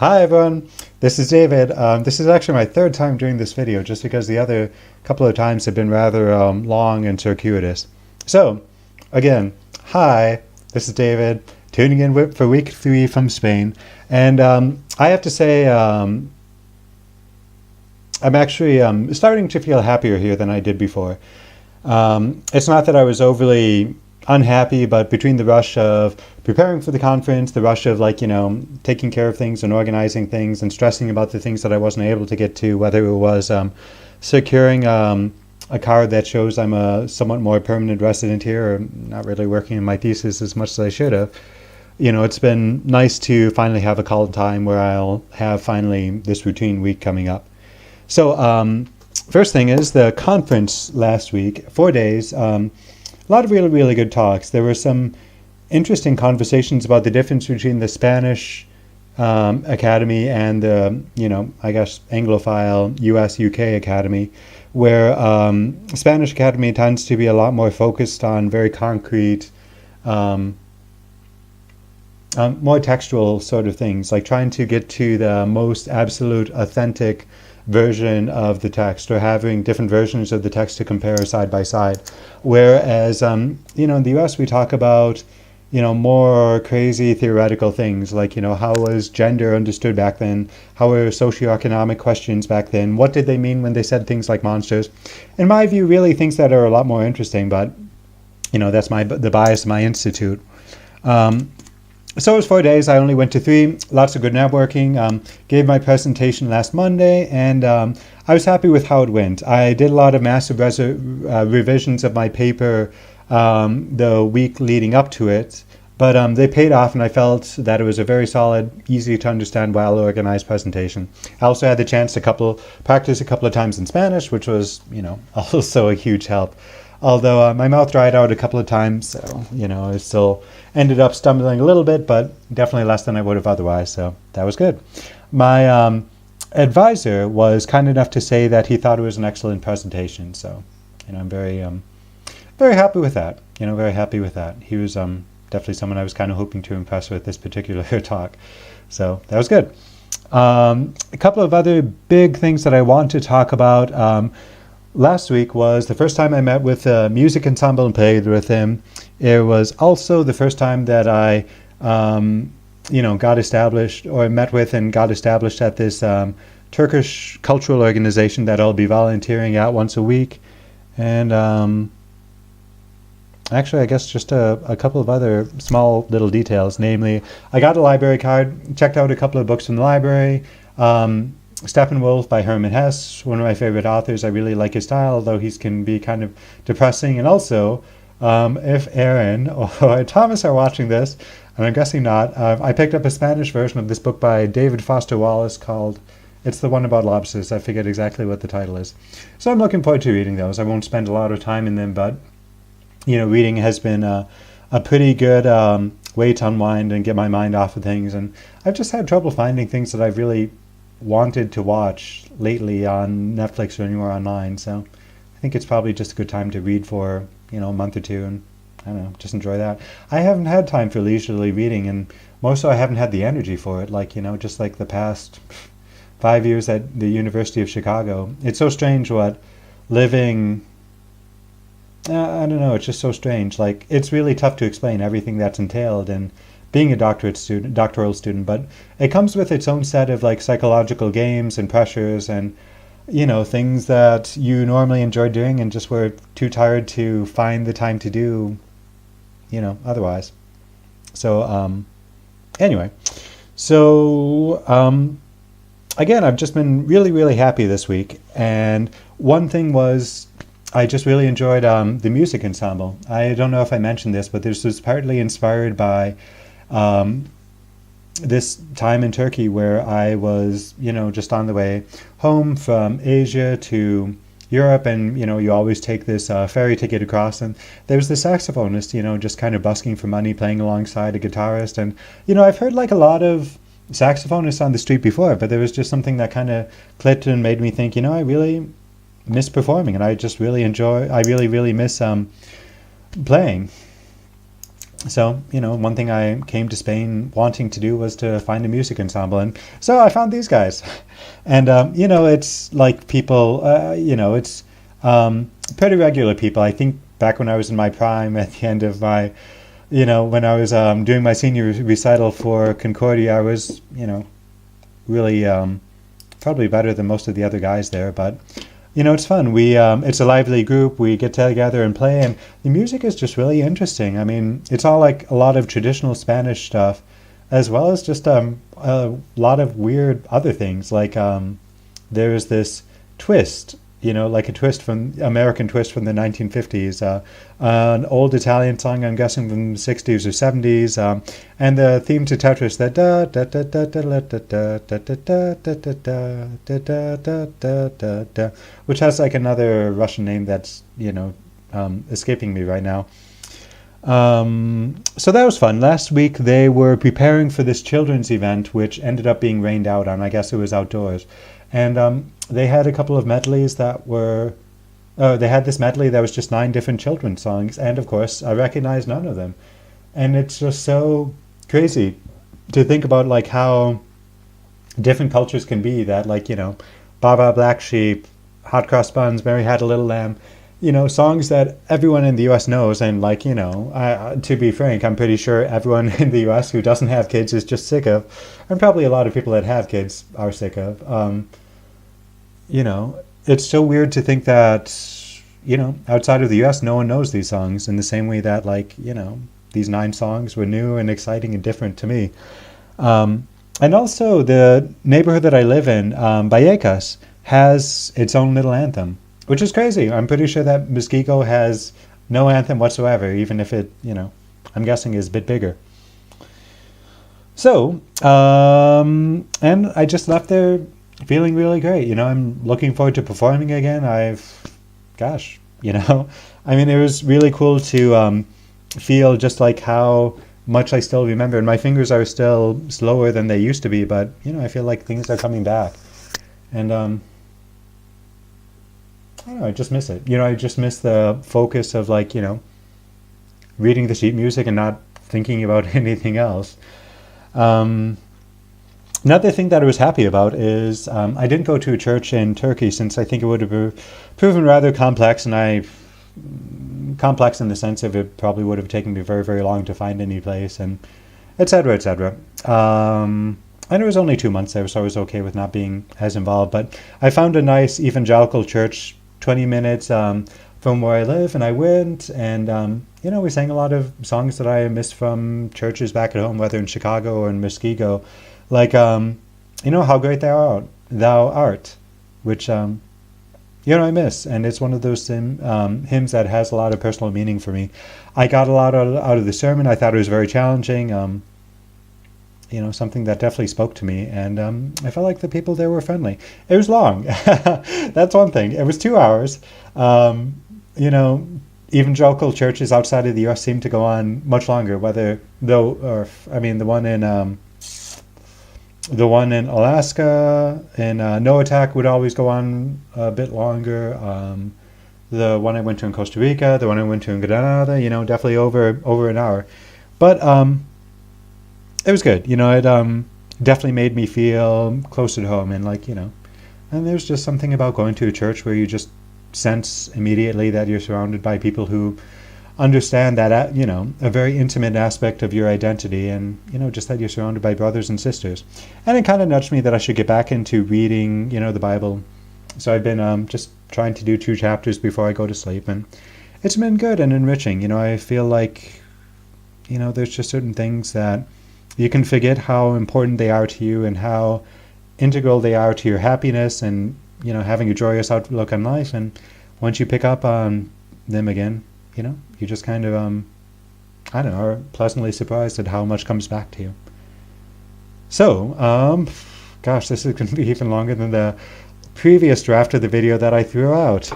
Hi everyone, this is David. This is actually my third time doing this video just because the other couple of times have been rather long and circuitous. So, again, hi, this is David, tuning in for week 3 from Spain. And I have to say, I'm actually starting to feel happier here than I did before. It's not that I was overly unhappy, but between the rush of preparing for the conference, the rush of taking care of things and organizing things and stressing about the things that I wasn't able to get to, whether it was securing a card that shows I'm a somewhat more permanent resident here, or not really working on my thesis as much as I should have. It's been nice to finally have a call time where I'll have finally this routine week coming up. So first thing is the conference last week, 4 days. A lot of really, really good talks. There were some interesting conversations about the difference between the Spanish Academy and the, I guess, Anglophile US UK Academy, where Spanish Academy tends to be a lot more focused on very concrete, more textual sort of things, like trying to get to the most absolute, authentic version of the text, or having different versions of the text to compare side by side. Whereas, in the US we talk about, more crazy theoretical things like, how was gender understood back then? How were socioeconomic questions back then? What did they mean when they said things like monsters? In my view, really things that are a lot more interesting, but, that's the bias of my institute. So it was 4 days. I only went to 3. Lots of good networking. Gave my presentation last Monday, and I was happy with how it went. I did a lot of massive revisions of my paper the week leading up to it, but they paid off, and I felt that it was a very solid, easy to understand, well-organized presentation. I also had the chance to practice a couple of times in Spanish, which was, also a huge help. Although my mouth dried out a couple of times, so, I still ended up stumbling a little bit, but definitely less than I would have otherwise, so that was good. My advisor was kind enough to say that he thought it was an excellent presentation, so, I'm very, very happy with that. Very happy with that. He was definitely someone I was kind of hoping to impress with this particular talk, so that was good. A couple of other big things that I want to talk about. Last week was the first time I met with a music ensemble and played with him. It was also the first time that I, got established, or met with and got established at this Turkish cultural organization that I'll be volunteering at once a week. And actually, I guess just a couple of other small little details. Namely, I got a library card, checked out a couple of books from the library. Steppenwolf by Hermann Hesse, one of my favorite authors. I really like his style, although he can be kind of depressing. And also, if Aaron or Thomas are watching this, and I'm guessing not, I picked up a Spanish version of this book by David Foster Wallace called, it's the one about lobsters. I forget exactly what the title is. So I'm looking forward to reading those. I won't spend a lot of time in them, but, reading has been a pretty good way to unwind and get my mind off of things. And I've just had trouble finding things that I've really wanted to watch lately on Netflix or anywhere online, so I think it's probably just a good time to read for a month or two, and I don't know, just enjoy that. I haven't had time for leisurely reading, and more so I haven't had the energy for it, just like the past 5 years at the University of Chicago. It's so strange what living, I don't know, it's just so strange. It's really tough to explain everything that's entailed in being a doctoral student, but it comes with its own set of psychological games and pressures and things that you normally enjoy doing and just were too tired to find the time to do otherwise. So anyway, so again, I've just been really, really happy this week, and one thing was I just really enjoyed the music ensemble. I don't know if I mentioned this, but this was partly inspired by this time in Turkey where I was, just on the way home from Asia to Europe, and, you always take this ferry ticket across, and there was the saxophonist, just kind of busking for money, playing alongside a guitarist. And, I've heard a lot of saxophonists on the street before, but there was just something that kind of clicked and made me think, I really miss performing, and I really, really miss playing. So, one thing I came to Spain wanting to do was to find a music ensemble. And so I found these guys. And, it's like people, it's pretty regular people. I think back when I was in my prime, at the end of my, when I was doing my senior recital for Concordia, I was, really probably better than most of the other guys there. But it's fun. It's a lively group. We get together and play, and the music is just really interesting. I mean, it's all like a lot of traditional Spanish stuff, as well as just a lot of weird other things. Like there's this twist, like a twist from American twist from the 1950s, an old Italian song, I'm guessing from the 60s or 70s, and the theme to Tetris, that da da da da da da da da da da da da da da da, which has like another Russian name that's escaping me right now. So that was fun. Last week they were preparing for this children's event, which ended up being rained out on. I guess it was outdoors. And they had a couple of medleys that were, they had this medley that was just 9 different children's songs. And of course, I recognized none of them. And it's just so crazy to think about like how different cultures can be that like, Baba Black Sheep, Hot Cross Buns, Mary Had a Little Lamb, songs that everyone in the US knows. And like, to be frank, I'm pretty sure everyone in the US who doesn't have kids is just sick of, and probably a lot of people that have kids are sick of. It's so weird to think that, outside of the US, no one knows these songs in the same way that like, these 9 songs were new and exciting and different to me. And also the neighborhood that I live in, Vallecas, has its own little anthem, which is crazy. I'm pretty sure that Muskego has no anthem whatsoever, even if it, I'm guessing is a bit bigger. So, and I just left there feeling really great. I'm looking forward to performing again. I mean, it was really cool to feel just like how much I still remember. And my fingers are still slower than they used to be, but, I feel like things are coming back. And, I don't know, I just miss it. I just miss the focus of like, reading the sheet music and not thinking about anything else. Another thing that I was happy about is I didn't go to a church in Turkey since I think it would have proven rather complex, and complex in the sense of it probably would have taken me very, very long to find any place, and et cetera, et cetera. And it was only 2 months there, so I was okay with not being as involved. But I found a nice evangelical church 20 minutes from where I live, and I went, and we sang a lot of songs that I missed from churches back at home, whether in Chicago or in Muskego, like How Great Thou Art, which I miss, and it's one of those hymns that has a lot of personal meaning for me. I got a lot out of the sermon. I thought it was very challenging. Something that definitely spoke to me, and I felt like the people there were friendly. It was long. That's one thing. It was 2 hours. Evangelical churches outside of the U.S. seem to go on much longer. The one in Alaska and Noatak would always go on a bit longer. The one I went to in Costa Rica, the one I went to in Granada, definitely over an hour. But it was good. It definitely made me feel closer to home, and and there's just something about going to a church where you just sense immediately that you're surrounded by people who understand that, a very intimate aspect of your identity, and, just that you're surrounded by brothers and sisters. And it kind of nudged me that I should get back into reading, the Bible. So I've been just trying to do 2 chapters before I go to sleep, and it's been good and enriching. I feel like, there's just certain things that you can forget how important they are to you and how integral they are to your happiness and, having a joyous outlook on life. And once you pick up on them again, you just kind of, are pleasantly surprised at how much comes back to you. So, this is going to be even longer than the previous draft of the video that I threw out.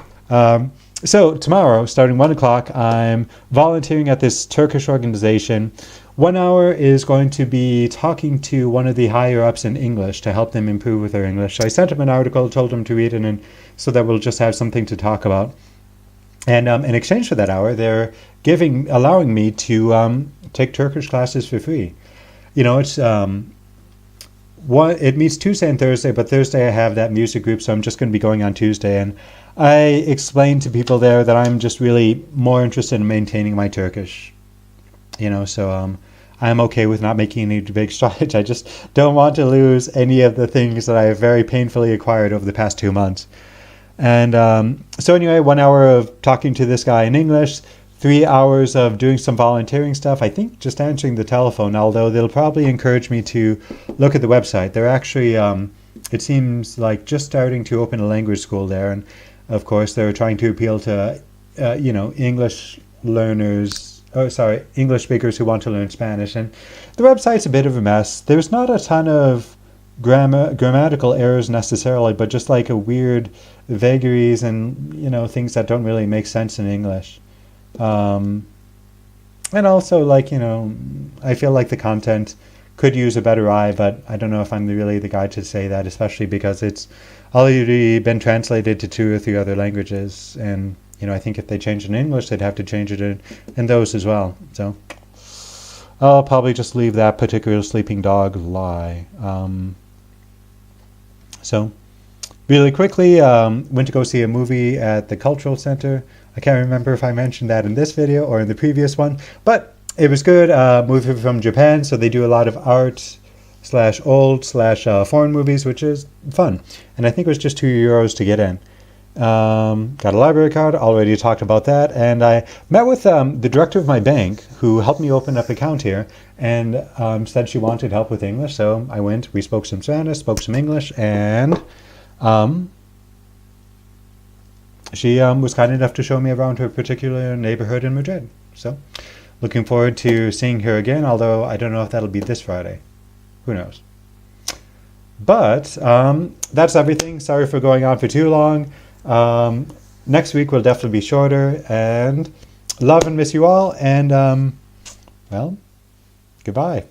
So tomorrow, starting 1 o'clock, I'm volunteering at this Turkish organization. 1 hour is going to be talking to one of the higher ups in English to help them improve with their English. So I sent them an article, told them to read it, and so that we'll just have something to talk about. And in exchange for that hour, they're allowing me to take Turkish classes for free. It's it meets Tuesday and Thursday, but Thursday I have that music group, so I'm just going to be going on Tuesday. And I explained to people there that I'm just really more interested in maintaining my Turkish. So I'm okay with not making any big strides. I just don't want to lose any of the things that I have very painfully acquired over the past 2 months. And so anyway, 1 hour of talking to this guy in English, 3 hours of doing some volunteering stuff. I think just answering the telephone, although they'll probably encourage me to look at the website. They're actually, it seems like just starting to open a language school there. And of course, they're trying to appeal to, English learners, English speakers who want to learn Spanish. And the website's a bit of a mess. There's not a ton of grammatical errors necessarily, but just like a weird vagaries and, things that don't really make sense in English. And also, I feel like the content could use a better eye, but I don't know if I'm really the guy to say that, especially because it's already been translated to 2 or 3 other languages. And, I think if they change it in English, they'd have to change it in those as well. So I'll probably just leave that particular sleeping dog lie. So really quickly, went to go see a movie at the Cultural Center. I can't remember if I mentioned that in this video or in the previous one, but it was good. Movie from Japan, so they do a lot of art / old / foreign movies, which is fun. And I think it was just €2 to get in. Got a library card, already talked about that, and I met with the director of my bank who helped me open up an account here, and said she wanted help with English, so I went, we spoke some Spanish, spoke some English, and she was kind enough to show me around her particular neighborhood in Madrid. So looking forward to seeing her again, although I don't know if that'll be this Friday. Who knows? But that's everything. Sorry for going on for too long. Next week will definitely be shorter, and love and miss you all, and well, goodbye.